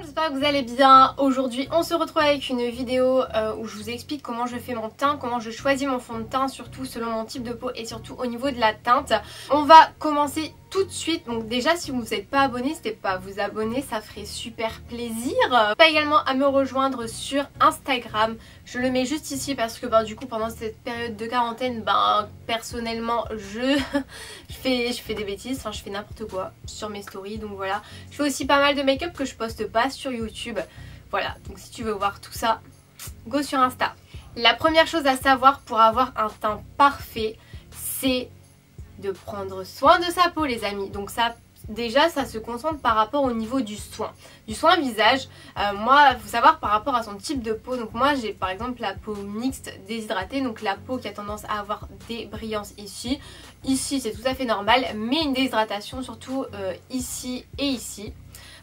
J'espère que vous allez bien. Aujourd'hui on se retrouve avec une vidéo où je vous explique comment je fais mon teint, comment je choisis mon fond de teint, surtout selon mon type de peau et surtout au niveau de la teinte. On va commencer tout de suite. Donc déjà, si vous n'êtes pas abonné, n'hésitez pas à vous abonner, ça ferait super plaisir. Pas également à me rejoindre sur Instagram. Je le mets juste ici parce que du coup pendant cette période de quarantaine, personnellement je fais des bêtises, enfin je fais n'importe quoi sur mes stories. Donc voilà, je fais aussi pas mal de make-up que je poste pas sur YouTube. Voilà, donc si tu veux voir tout ça, go sur Insta. La première chose à savoir pour avoir un teint parfait, c'est de prendre soin de sa peau, les amis. Donc ça, déjà, ça se concentre par rapport au niveau du soin visage. Moi, il faut savoir par rapport à son type de peau. Donc moi, j'ai par exemple la peau mixte déshydratée, donc la peau qui a tendance à avoir des brillances ici. Ici, c'est tout à fait normal, mais une déshydratation surtout ici et ici.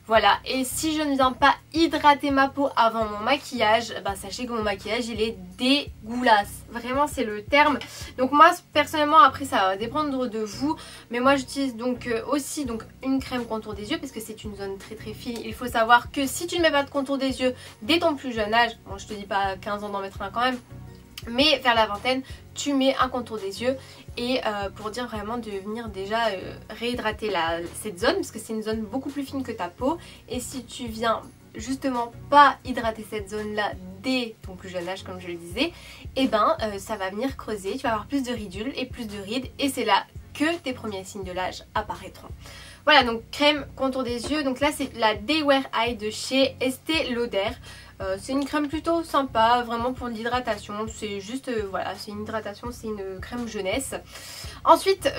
Voilà, et si je ne viens pas hydrater ma peau avant mon maquillage, sachez que mon maquillage il est dégueulasse. Vraiment c'est le terme. Donc moi personnellement, après ça va dépendre de vous, mais moi j'utilise donc aussi une crème contour des yeux parce que c'est une zone très fine. Il faut savoir que si tu ne mets pas de contour des yeux dès ton plus jeune âge, bon je te dis pas à 15 ans d'en mettre un quand même, mais vers la vingtaine tu mets un contour des yeux. Et pour dire vraiment de venir déjà réhydrater cette zone, parce que c'est une zone beaucoup plus fine que ta peau. Et si tu viens justement pas hydrater cette zone là dès ton plus jeune âge comme je le disais, ça va venir creuser, tu vas avoir plus de ridules et plus de rides, et c'est là que tes premiers signes de l'âge apparaîtront. Voilà, donc crème contour des yeux, donc là c'est la Day Wear Eye de chez Estée Lauder. C'est une crème plutôt sympa, vraiment pour l'hydratation, c'est juste, voilà, c'est une hydratation, c'est une crème jeunesse. Ensuite,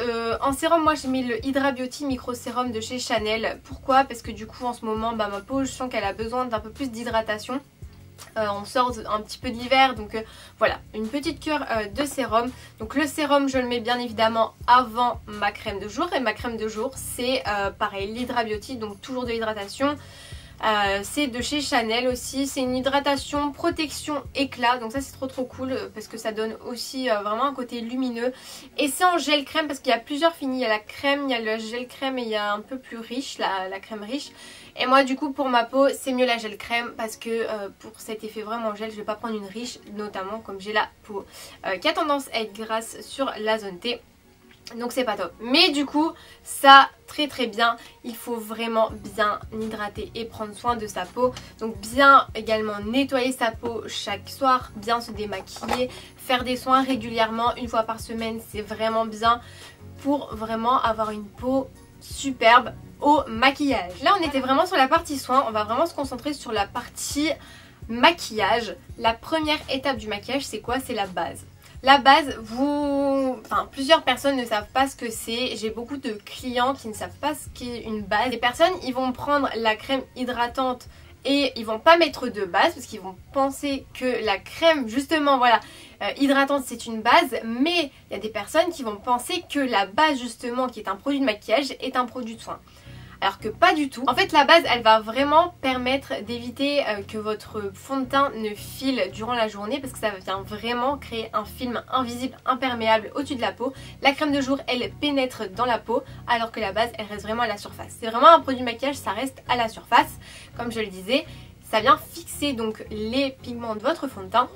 en sérum, moi j'ai mis le Hydra Beauty Micro Sérum de chez Chanel. Pourquoi? Parce que du coup en ce moment, ma peau, je sens qu'elle a besoin d'un peu plus d'hydratation. On sort un petit peu de l'hiver, donc voilà, une petite cure de sérum. Donc le sérum, je le mets bien évidemment avant ma crème de jour, et ma crème de jour c'est pareil, l'Hydra Beauty, donc toujours de l'hydratation. C'est de chez Chanel aussi, c'est une hydratation protection éclat, donc ça c'est trop cool parce que ça donne aussi vraiment un côté lumineux. Et c'est en gel crème parce qu'il y a plusieurs finis, il y a la crème, il y a le gel crème et il y a un peu plus riche, la crème riche. Et moi du coup pour ma peau c'est mieux la gel crème parce que pour cet effet vraiment gel je vais pas prendre une riche, notamment comme j'ai la peau qui a tendance à être grasse sur la zone T. Donc c'est pas top. Mais du coup ça très bien, il faut vraiment bien hydrater et prendre soin de sa peau. Donc bien également nettoyer sa peau chaque soir, bien se démaquiller, faire des soins régulièrement, une fois par semaine, c'est vraiment bien pour vraiment avoir une peau superbe au maquillage. Là on était vraiment sur la partie soins, on va vraiment se concentrer sur la partie maquillage. La première étape du maquillage c'est quoi? C'est la base. La base, plusieurs personnes ne savent pas ce que c'est. J'ai beaucoup de clients qui ne savent pas ce qu'est une base. Les personnes, ils vont prendre la crème hydratante et ils vont pas mettre de base parce qu'ils vont penser que la crème, justement, voilà, hydratante c'est une base. Mais il y a des personnes qui vont penser que la base, justement, qui est un produit de maquillage, est un produit de soin. Alors que pas du tout. En fait la base elle va vraiment permettre d'éviter que votre fond de teint ne file durant la journée, parce que ça vient vraiment créer un film invisible imperméable au-dessus de la peau. La crème de jour elle pénètre dans la peau alors que la base elle reste vraiment à la surface. C'est vraiment un produit de maquillage, ça reste à la surface. Comme je le disais, ça vient fixer donc les pigments de votre fond de teint.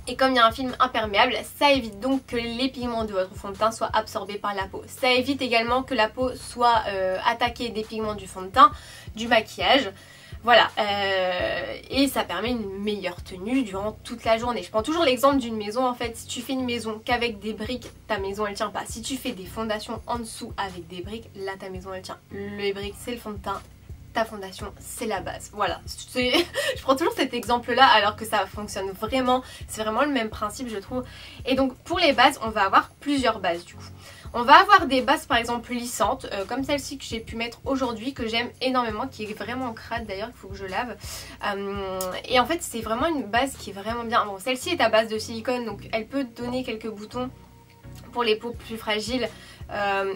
Et comme il y a un film imperméable, ça évite donc que les pigments de votre fond de teint soient absorbés par la peau. Ça évite également que la peau soit attaquée des pigments du fond de teint, du maquillage. Voilà, et ça permet une meilleure tenue durant toute la journée. Je prends toujours l'exemple d'une maison en fait. Si tu fais une maison qu'avec des briques, ta maison elle tient pas. Si tu fais des fondations en dessous avec des briques, là ta maison elle tient. Les briques c'est le fond de teint. Ta fondation c'est la base, voilà. Je prends toujours cet exemple là alors que ça fonctionne vraiment, c'est vraiment le même principe je trouve. Et donc pour les bases on va avoir plusieurs bases du coup. On va avoir des bases par exemple lissantes comme celle-ci que j'ai pu mettre aujourd'hui, que j'aime énormément, qui est vraiment crade d'ailleurs, il faut que je lave. Et en fait c'est vraiment une base qui est vraiment bien. Bon, celle-ci est à base de silicone donc elle peut donner quelques boutons pour les peaux plus fragiles,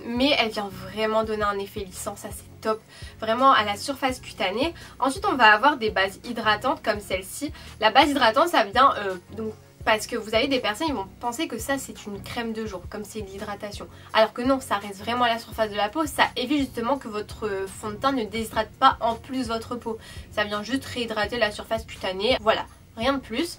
mais elle vient vraiment donner un effet lissant, ça c'est top, vraiment à la surface cutanée. Ensuite on va avoir des bases hydratantes comme celle-ci. La base hydratante ça vient donc Parce que vous avez des personnes qui vont penser que ça c'est une crème de jour, comme c'est de l'hydratation. Alors que non, ça reste vraiment à la surface de la peau, ça évite justement que votre fond de teint ne déshydrate pas en plus votre peau. Ça vient juste réhydrater la surface cutanée, voilà, rien de plus.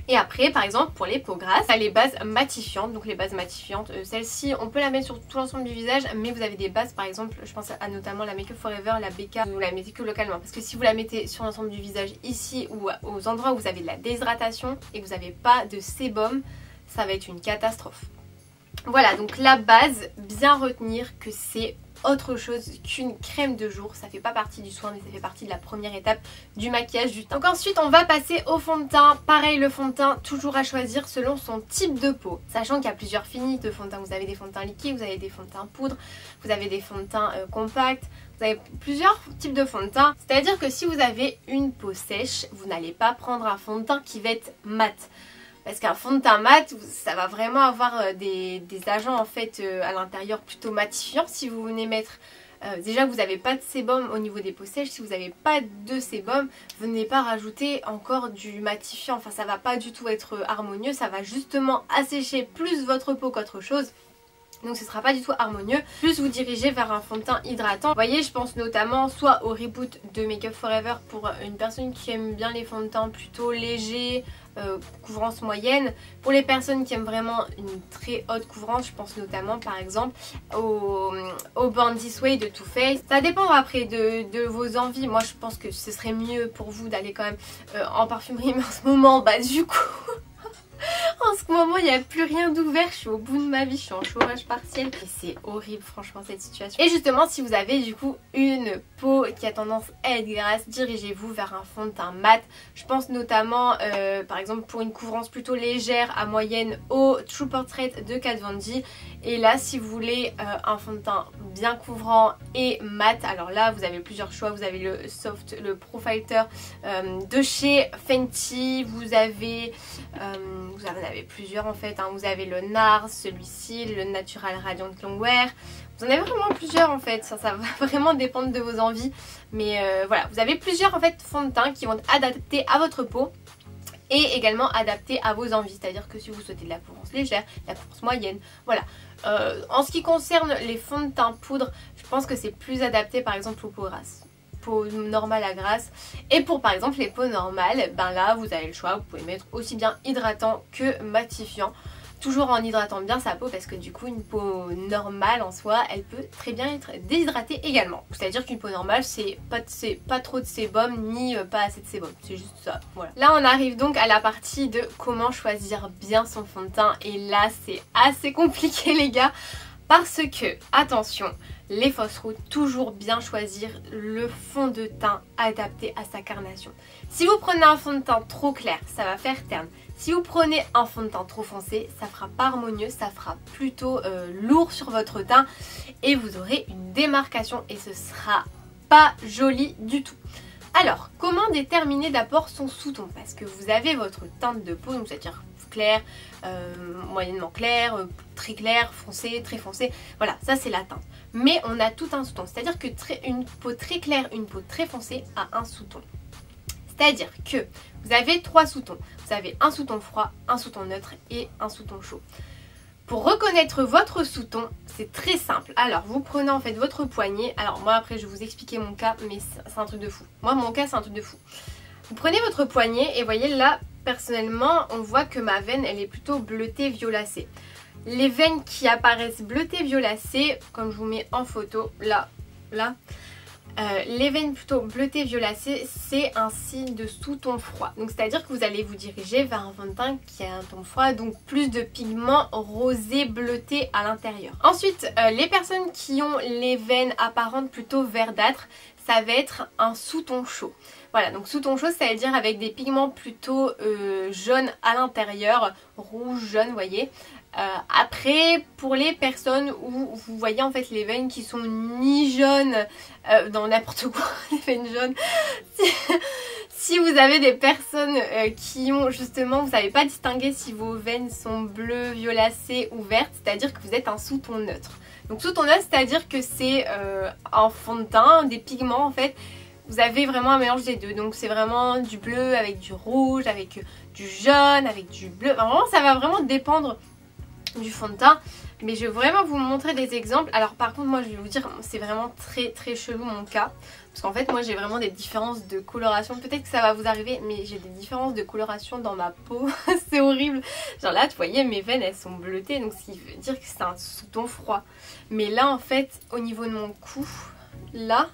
Et après par exemple pour les peaux grasses, les bases matifiantes, donc les bases matifiantes, celle-ci on peut la mettre sur tout l'ensemble du visage, mais vous avez des bases par exemple, je pense à notamment la Make Up Forever, la BK, vous la mettez que localement, parce que si vous la mettez sur l'ensemble du visage ici ou aux endroits où vous avez de la déshydratation et que vous n'avez pas de sébum, ça va être une catastrophe. Voilà, donc la base, bien retenir que c'est autre chose qu'une crème de jour, ça fait pas partie du soin mais ça fait partie de la première étape du maquillage du teint. Donc ensuite on va passer au fond de teint. Pareil, le fond de teint toujours à choisir selon son type de peau, sachant qu'il y a plusieurs finis de fond de teint. Vous avez des fonds de teint liquides, vous avez des fonds de teint poudre, vous avez des fonds de teint compacts, vous avez plusieurs types de fond de teint. C'est à dire que si vous avez une peau sèche, vous n'allez pas prendre un fond de teint qui va être mat. Parce qu'un fond de teint mat, ça va vraiment avoir des agents en fait à l'intérieur plutôt matifiants. Si vous venez mettre, déjà vous n'avez pas de sébum au niveau des peaux sèches, si vous n'avez pas de sébum, venez pas rajouter encore du matifiant. Enfin ça va pas du tout être harmonieux, ça va justement assécher plus votre peau qu'autre chose. Donc ce sera pas du tout harmonieux. Plus vous dirigez vers un fond de teint hydratant. Vous voyez, je pense notamment soit au reboot de Make Up Forever pour une personne qui aime bien les fonds de teint plutôt légers, couvrance moyenne. Pour les personnes qui aiment vraiment une très haute couvrance, je pense notamment par exemple au Born This Way de Too Faced. Ça dépend après de vos envies. Moi je pense que ce serait mieux pour vous d'aller quand même en parfumerie, mais en ce moment bah du coup... En ce moment il n'y a plus rien d'ouvert, je suis au bout de ma vie, je suis en chômage partiel et c'est horrible franchement cette situation. Et justement si vous avez du coup une peau qui a tendance à être grasse, dirigez-vous vers un fond de teint mat. Je pense notamment par exemple pour une couvrance plutôt légère à moyenne au True Portrait de Kat Von D. Et là si vous voulez un fond de teint bien couvrant et mat, alors là vous avez plusieurs choix. Vous avez le Soft, le Pro Fighter de chez Fenty, vous en avez plusieurs en fait, hein. Vous avez le NARS, celui-ci, le Natural Radiant Longwear. Vous en avez vraiment plusieurs en fait, ça va vraiment dépendre de vos envies. Mais voilà, vous avez plusieurs en fait fonds de teint qui vont être adaptés à votre peau et également adaptés à vos envies. C'est-à-dire que si vous souhaitez de la couvrance légère, de la couvrance moyenne, voilà. En ce qui concerne les fonds de teint poudre, je pense que c'est plus adapté par exemple aux peaux grasses. Peau normale à grasse. Et pour par exemple les peaux normales, ben là vous avez le choix, vous pouvez mettre aussi bien hydratant que matifiant. Toujours en hydratant bien sa peau parce que du coup une peau normale en soi elle peut très bien être déshydratée également. C'est à dire qu'une peau normale c'est pas trop de sébum ni pas assez de sébum, c'est juste ça, voilà. Là on arrive donc à la partie de comment choisir bien son fond de teint et là c'est assez compliqué les gars. Parce que, attention, les fausses routes, toujours bien choisir le fond de teint adapté à sa carnation. Si vous prenez un fond de teint trop clair, ça va faire terne. Si vous prenez un fond de teint trop foncé, ça fera pas harmonieux, ça fera plutôt lourd sur votre teint et vous aurez une démarcation et ce sera pas joli du tout. Alors, comment déterminer d'abord son sous-ton? Parce que vous avez votre teinte de peau, donc c'est-à-dire clair, moyennement clair, très clair, foncé, très foncé. Voilà, ça c'est la teinte. Mais on a tout un sous-ton. C'est-à-dire que une peau très claire, une peau très foncée a un sous-ton. C'est-à-dire que vous avez 3 sous-tons. Vous avez un sous-ton froid, un sous-ton neutre et un sous-ton chaud. Pour reconnaître votre sous-ton, c'est très simple. Alors, vous prenez en fait votre poignet. Alors moi après je vais vous expliquer mon cas, mais c'est un truc de fou. Moi mon cas c'est un truc de fou. Vous prenez votre poignet et voyez là, personnellement, on voit que ma veine, elle est plutôt bleutée violacée. Les veines qui apparaissent bleutées violacées, comme je vous mets en photo, là, les veines plutôt bleutées violacées, c'est un signe de sous-ton froid. Donc c'est-à-dire que vous allez vous diriger vers un fond de teint qui a un ton froid, donc plus de pigments rosés bleutés à l'intérieur. Ensuite, les personnes qui ont les veines apparentes plutôt verdâtres, ça va être un sous-ton chaud. Voilà, donc sous-ton chaud, ça veut dire avec des pigments plutôt jaunes à l'intérieur, rouge, jaune, vous voyez. Après, pour les personnes où vous voyez en fait les veines qui sont ni jaunes, dans n'importe quoi, les veines jaunes, si vous avez des personnes qui ont justement, vous savez pas distinguer si vos veines sont bleues, violacées ou vertes, c'est-à-dire que vous êtes un sous-ton neutre. Donc sous-ton neutre, c'est-à-dire que c'est un fond de teint, des pigments en fait, vous avez vraiment un mélange des deux. Donc c'est vraiment du bleu avec du rouge, avec du jaune, avec du bleu. Enfin, vraiment ça va vraiment dépendre du fond de teint. Mais je vais vraiment vous montrer des exemples. Alors par contre moi je vais vous dire, c'est vraiment très chelou mon cas. Parce qu'en fait moi j'ai vraiment des différences de coloration. Peut-être que ça va vous arriver, mais j'ai des différences de coloration dans ma peau. C'est horrible. Genre là, vous voyez, mes veines elles sont bleutées. Donc ce qui veut dire que c'est un sous-ton froid. Mais là en fait, au niveau de mon cou, là,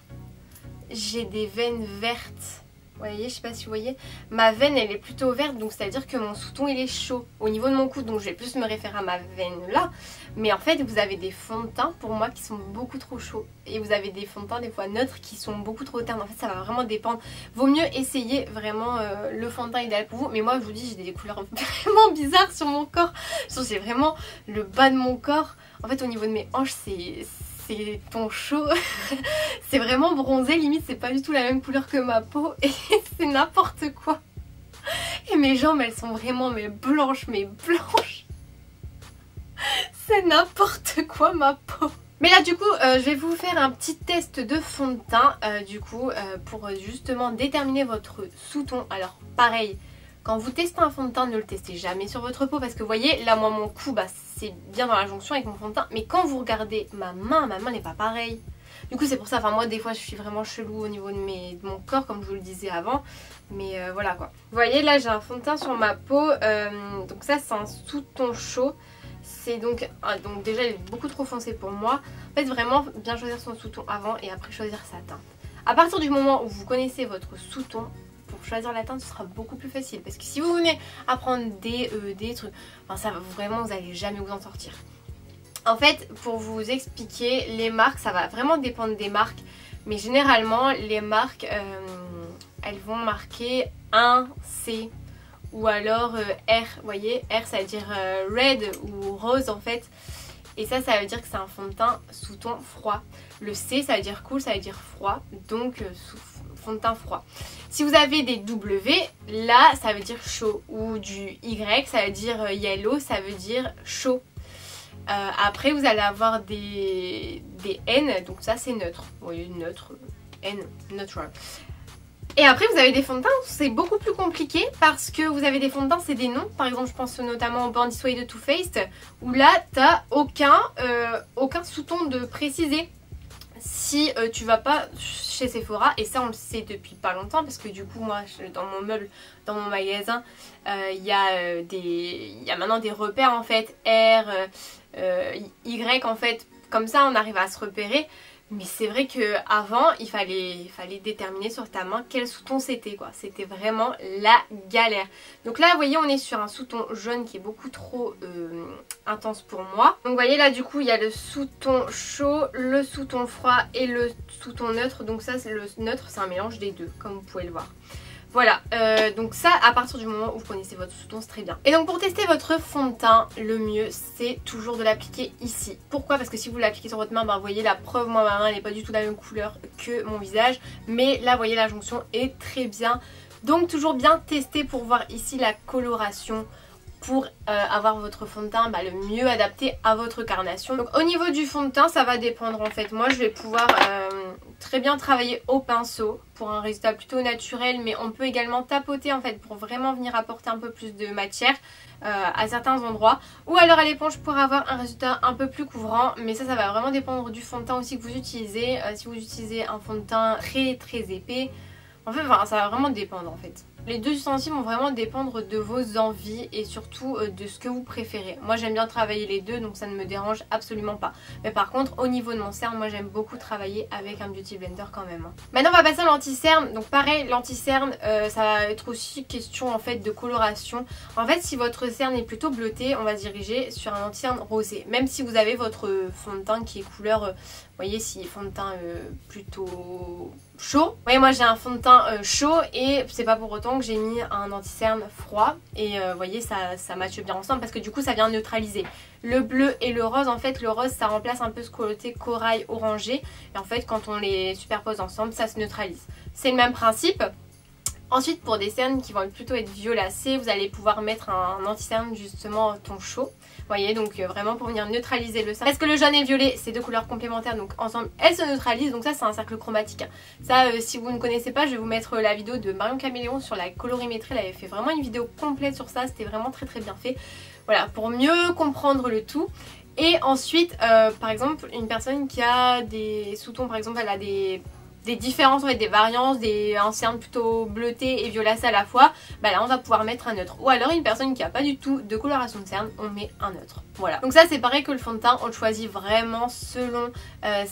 j'ai des veines vertes. Vous voyez, je sais pas si vous voyez, ma veine elle est plutôt verte, donc c'est à dire que mon sous-ton il est chaud au niveau de mon cou, donc je vais plus me référer à ma veine là. Mais en fait vous avez des fonds de teint pour moi qui sont beaucoup trop chauds, et vous avez des fonds de teint des fois neutres qui sont beaucoup trop ternes. En fait ça va vraiment dépendre, vaut mieux essayer vraiment le fond de teint idéal pour vous. Mais moi je vous dis, j'ai des couleurs vraiment bizarres sur mon corps. J'ai vraiment le bas de mon corps, en fait au niveau de mes hanches c'est ton chaud. C'est vraiment bronzé, limite c'est pas du tout la même couleur que ma peau, et c'est n'importe quoi. Et mes jambes elles sont vraiment blanches. C'est n'importe quoi ma peau. Mais là du coup je vais vous faire un petit test de fond de teint pour justement déterminer votre sous-ton. Alors pareil, quand vous testez un fond de teint, ne le testez jamais sur votre peau, parce que vous voyez, là moi mon cou, c'est bien dans la jonction avec mon fond de teint. Mais quand vous regardez ma main n'est pas pareille. Du coup c'est pour ça, enfin moi des fois je suis vraiment chelou au niveau de mon corps comme je vous le disais avant. Mais voilà quoi. Vous voyez là j'ai un fond de teint sur ma peau, donc ça c'est un sous-ton chaud. C'est donc déjà il est beaucoup trop foncé pour moi. En fait vraiment bien choisir son sous-ton avant et après choisir sa teinte. À partir du moment où vous connaissez votre sous-ton, pour choisir la teinte ce sera beaucoup plus facile, parce que si vous venez à prendre des trucs, enfin ça vraiment vous allez jamais vous en sortir. En fait pour vous expliquer, les marques ça va vraiment dépendre des marques, mais généralement les marques elles vont marquer 1 C ou alors R, vous voyez, R ça veut dire red ou rose en fait, et ça veut dire que c'est un fond de teint sous-ton froid. Le C ça veut dire cool, ça veut dire froid, donc fond de teint froid. Si vous avez des W, là ça veut dire chaud, ou du Y ça veut dire yellow, ça veut dire chaud. Après vous allez avoir des N, donc ça c'est neutre, vous voyez, neutre, N, neutral. Et après vous avez des fonds de teint, c'est beaucoup plus compliqué, parce que vous avez des fonds de teint, c'est des noms. Par exemple je pense notamment au Born This Way de Too Faced, où là t'as aucun sous-ton de précisé. Si tu vas pas chez Sephora, et ça on le sait depuis pas longtemps, parce que du coup moi dans mon meuble, dans mon magasin, il y a maintenant des repères en fait, R, Y en fait, comme ça on arrive à se repérer. Mais c'est vrai qu'avant il fallait déterminer sur ta main quel sous-ton c'était quoi. C'était vraiment la galère. Donc là vous voyez on est sur un sous-ton jaune qui est beaucoup trop intense pour moi. Donc vous voyez là du coup il y a le sous-ton chaud, le sous-ton froid et le sous-ton neutre. Donc ça le neutre c'est un mélange des deux comme vous pouvez le voir. Voilà, donc ça à partir du moment où vous connaissez votre sous-ton c'est très bien. Et donc pour tester votre fond de teint, le mieux c'est toujours de l'appliquer ici. Pourquoi? Parce que si vous l'appliquez sur votre main, vous voyez la preuve, moi ma main elle n'est pas du tout de la même couleur que mon visage. Mais là vous voyez la jonction est très bien. Donc toujours bien tester pour voir ici la coloration, pour avoir votre fond de teint le mieux adapté à votre carnation. Donc au niveau du fond de teint ça va dépendre en fait. Moi je vais pouvoir très bien travailler au pinceau pour un résultat plutôt naturel, mais on peut également tapoter en fait pour vraiment venir apporter un peu plus de matière à certains endroits, ou alors à l'éponge pour avoir un résultat un peu plus couvrant. Mais ça va vraiment dépendre du fond de teint aussi que vous utilisez. Si vous utilisez un fond de teint très épais, en fait ça va vraiment dépendre en fait. Les deux ustensiles vont vraiment dépendre de vos envies et surtout de ce que vous préférez. Moi j'aime bien travailler les deux, donc ça ne me dérange absolument pas. Mais par contre au niveau de mon cerne, moi j'aime beaucoup travailler avec un beauty blender quand même. Maintenant on va passer à l'anti-cerne. Donc pareil, l'anti-cerne ça va être aussi question en fait de coloration. En fait si votre cerne est plutôt bleutée, on va se diriger sur un anti-cerne rosé. Même si vous avez votre fond de teint qui est couleur, vous voyez, si fond de teint plutôt chaud. Vous voyez moi j'ai un fond de teint chaud, et c'est pas pour autant que j'ai mis un anti-cerne froid, et vous voyez ça matche bien ensemble, parce que du coup ça vient neutraliser le bleu et le rose. En fait le rose ça remplace un peu ce côté corail orangé, et en fait quand on les superpose ensemble ça se neutralise. C'est le même principe. Ensuite pour des cernes qui vont plutôt être violacées, vous allez pouvoir mettre un anti-cerne justement ton chaud. Vous voyez, donc vraiment pour venir neutraliser le cerne. Parce que le jaune et le violet c'est deux couleurs complémentaires, donc ensemble elles se neutralisent. Donc ça c'est un cercle chromatique. Ça si vous ne connaissez pas, je vais vous mettre la vidéo de Marion Caméléon sur la colorimétrie. Elle avait fait vraiment une vidéo complète sur ça, c'était vraiment très bien fait. Voilà, pour mieux comprendre le tout. Et ensuite par exemple une personne qui a des sous-tons, par exemple elle a des différences, en fait, des variances, un cerne plutôt bleuté et violacé à la fois, bah là on va pouvoir mettre un neutre. Ou alors une personne qui n'a pas du tout de coloration de cerne, on met un neutre. Voilà. Donc ça c'est pareil que le fond de teint, on le choisit vraiment selon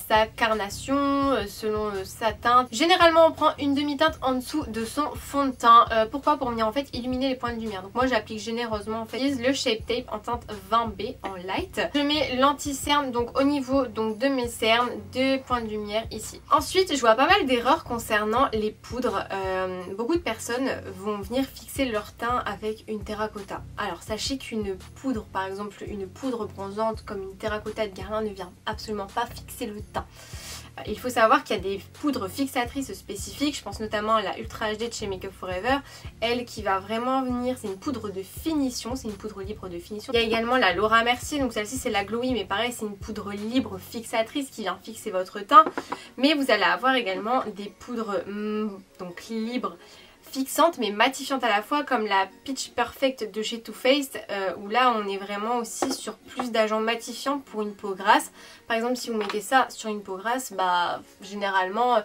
sa carnation, selon sa teinte. Généralement on prend une demi-teinte en dessous de son fond de teint. Pourquoi? Pour venir en fait illuminer les points de lumière. Donc moi j'applique généreusement en fait le Shape Tape en teinte 20B en light. Je mets l'anti-cerne donc au niveau donc de mes cernes, de points de lumière ici. Ensuite je vois pas mal d'erreurs concernant les poudres. Beaucoup de personnes vont venir fixer leur teint avec une terracotta. Alors sachez qu'une poudre, par exemple une poudre bronzante comme une terracotta de Guerlain ne vient absolument pas fixer le teint. Il faut savoir qu'il y a des poudres fixatrices spécifiques, je pense notamment à la Ultra HD de chez Make Up For Ever, elle qui va vraiment venir, c'est une poudre de finition, c'est une poudre libre de finition. Il y a également la Laura Mercier, donc celle-ci c'est la Glowy, mais pareil c'est une poudre libre fixatrice qui vient fixer votre teint. Mais vous allez avoir également des poudres donc libres, fixante mais matifiante à la fois, comme la Pitch Perfect de chez Too Faced où là on est vraiment aussi sur plus d'agents matifiants pour une peau grasse. Par exemple si vous mettez ça sur une peau grasse, bah généralement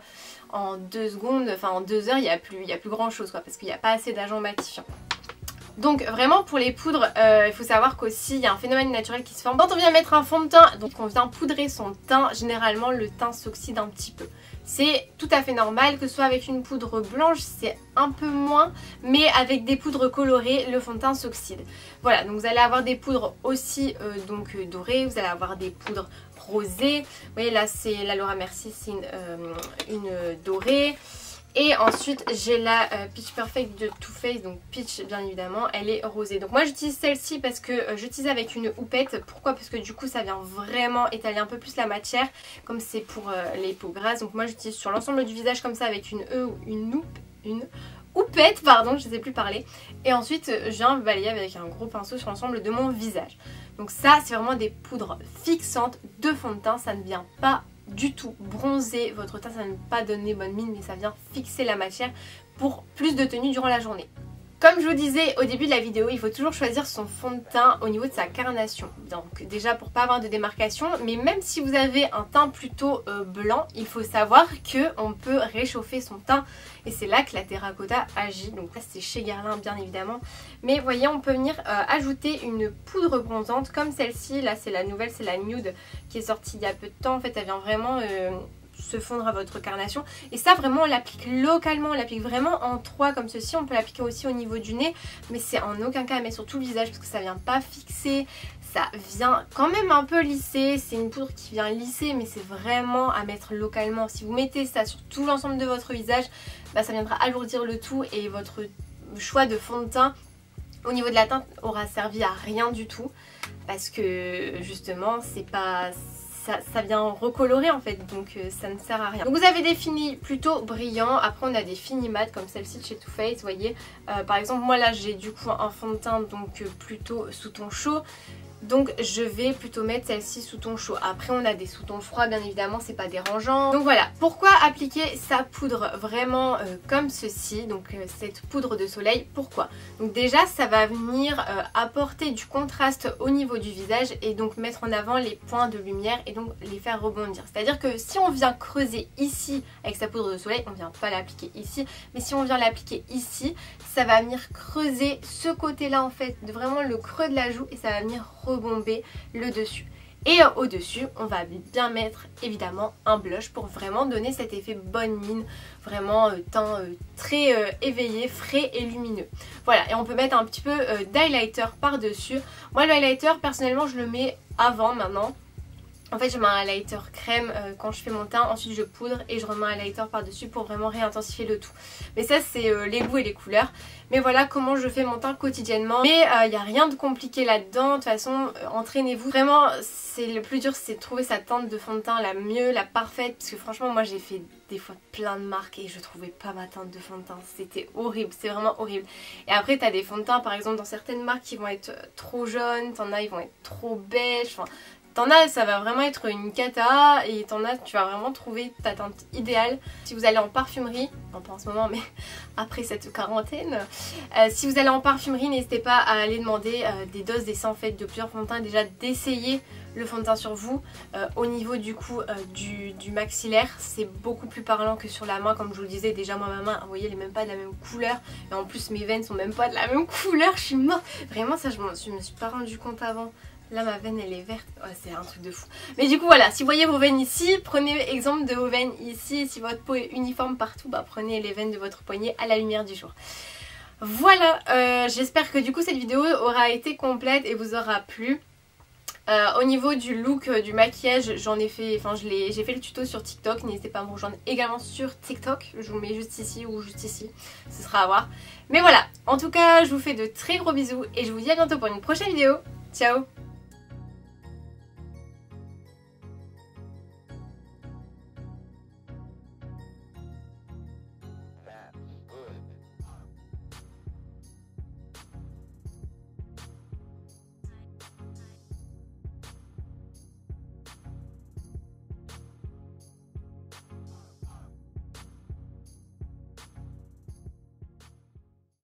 en 2 secondes, enfin en 2 heures il n'y a plus grand chose quoi, parce qu'il n'y a pas assez d'agents matifiants. Donc vraiment pour les poudres, il faut savoir qu'aussi il y a un phénomène naturel qui se forme. Quand on vient mettre un fond de teint, donc on vient poudrer son teint, généralement le teint s'oxyde un petit peu. C'est tout à fait normal, que ce soit avec une poudre blanche c'est un peu moins, mais avec des poudres colorées le fond de teint s'oxyde. Voilà, donc vous allez avoir des poudres aussi dorées, vous allez avoir des poudres rosées. Vous voyez là c'est la Laura Mercier, c'est une dorée. Et ensuite j'ai la Pitch Perfect de Too Faced, donc Peach bien évidemment, elle est rosée. Donc moi j'utilise celle-ci parce que j'utilise avec une houppette. Pourquoi? Parce que du coup ça vient vraiment étaler un peu plus la matière, comme c'est pour les peaux grasses. Donc moi j'utilise sur l'ensemble du visage comme ça avec une houppette, pardon, je sais plus parler. Et ensuite je viens balayer avec un gros pinceau sur l'ensemble de mon visage. Donc ça c'est vraiment des poudres fixantes de fond de teint, ça ne vient pas du tout bronzer votre teint, ça ne va pas donner bonne mine, mais ça vient fixer la matière pour plus de tenue durant la journée. Comme je vous disais au début de la vidéo, il faut toujours choisir son fond de teint au niveau de sa carnation. Donc déjà pour pas avoir de démarcation, mais même si vous avez un teint plutôt blanc, il faut savoir qu'on peut réchauffer son teint. Et c'est là que la terracotta agit. Donc là c'est chez Guerlain bien évidemment. Mais vous voyez, on peut venir ajouter une poudre bronzante comme celle-ci. Là c'est la nouvelle, c'est la Nude qui est sortie il y a peu de temps. En fait elle vient vraiment se fondre à votre carnation. Et ça vraiment on l'applique localement, on l'applique vraiment en 3 comme ceci. On peut l'appliquer aussi au niveau du nez, mais c'est en aucun cas à mettre sur tout le visage parce que ça vient pas fixer, ça vient quand même un peu lisser. C'est une poudre qui vient lisser, mais c'est vraiment à mettre localement. Si vous mettez ça sur tout l'ensemble de votre visage, bah, ça viendra alourdir le tout et votre choix de fond de teint au niveau de la teinte aura servi à rien du tout, parce que justement c'est pas... Ça vient recolorer en fait, donc ça ne sert à rien. Donc vous avez des finis plutôt brillants, après on a des finis mat comme celle-ci de chez Too Faced, vous voyez. Par exemple moi là j'ai du coup un fond de teint donc plutôt sous ton chaud. Donc je vais plutôt mettre celle-ci sous ton chaud. Après on a des sous-tons froids bien évidemment, c'est pas dérangeant. Donc voilà, pourquoi appliquer sa poudre vraiment comme ceci, donc cette poudre de soleil, pourquoi? Donc déjà ça va venir apporter du contraste au niveau du visage et donc mettre en avant les points de lumière et donc les faire rebondir. C'est-à-dire que si on vient creuser ici avec sa poudre de soleil, on vient pas l'appliquer ici, mais si on vient l'appliquer ici, ça va venir creuser ce côté-là en fait, de vraiment le creux de la joue, et ça va venir rebomber le dessus. Et au dessus on va bien mettre évidemment un blush pour vraiment donner cet effet bonne mine, vraiment teint très éveillé, frais et lumineux. Voilà, et on peut mettre un petit peu d'highlighter par dessus. Moi le highlighter personnellement je le mets avant maintenant. En fait je mets un highlighter crème quand je fais mon teint, ensuite je poudre et je remets un highlighter par dessus pour vraiment réintensifier le tout. Mais ça c'est les goûts et les couleurs. Mais voilà comment je fais mon teint quotidiennement. Mais il n'y a rien de compliqué là-dedans. De toute façon entraînez-vous. Vraiment c'est le plus dur, c'est de trouver sa teinte de fond de teint la mieux, la parfaite. Parce que franchement moi j'ai fait des fois plein de marques et je trouvais pas ma teinte de fond de teint. C'était horrible, c'est vraiment horrible. Et après t'as des fonds de teint par exemple dans certaines marques qui vont être trop jaunes, t'en as ils vont être trop beige. Enfin, t'en as, ça va vraiment être une cata et t'en as, tu vas vraiment trouver ta teinte idéale. Si vous allez en parfumerie, non pas en ce moment mais après cette quarantaine, si vous allez en parfumerie, n'hésitez pas à aller demander des doses d'essai en fait de plusieurs fonds de teint, déjà d'essayer le fond de teint sur vous. Au niveau du coup du maxillaire, c'est beaucoup plus parlant que sur la main comme je vous le disais. Déjà moi ma main, vous voyez, elle est même pas de la même couleur et en plus mes veines sont même pas de la même couleur, je suis morte. Vraiment ça je me suis pas rendu compte avant. Là ma veine elle est verte, ouais, c'est un truc de fou. Mais du coup voilà, si vous voyez vos veines ici, prenez exemple de vos veines ici. Si votre peau est uniforme partout, bah prenez les veines de votre poignet à la lumière du jour. Voilà, j'espère que du coup cette vidéo aura été complète et vous aura plu. Au niveau du look, du maquillage, j'en ai fait, enfin j'ai fait le tuto sur TikTok, n'hésitez pas à me rejoindre également sur TikTok, je vous le mets juste ici ou juste ici, ce sera à voir. Mais voilà, en tout cas je vous fais de très gros bisous et je vous dis à bientôt pour une prochaine vidéo, ciao.